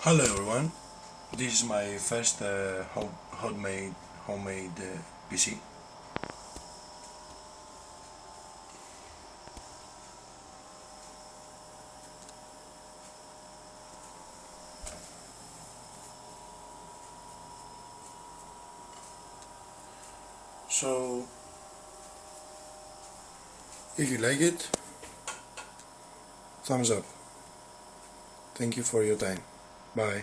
Hello everyone, this is my first homemade PC. So if you like it, thumbs up. Thank you for your time. Bye.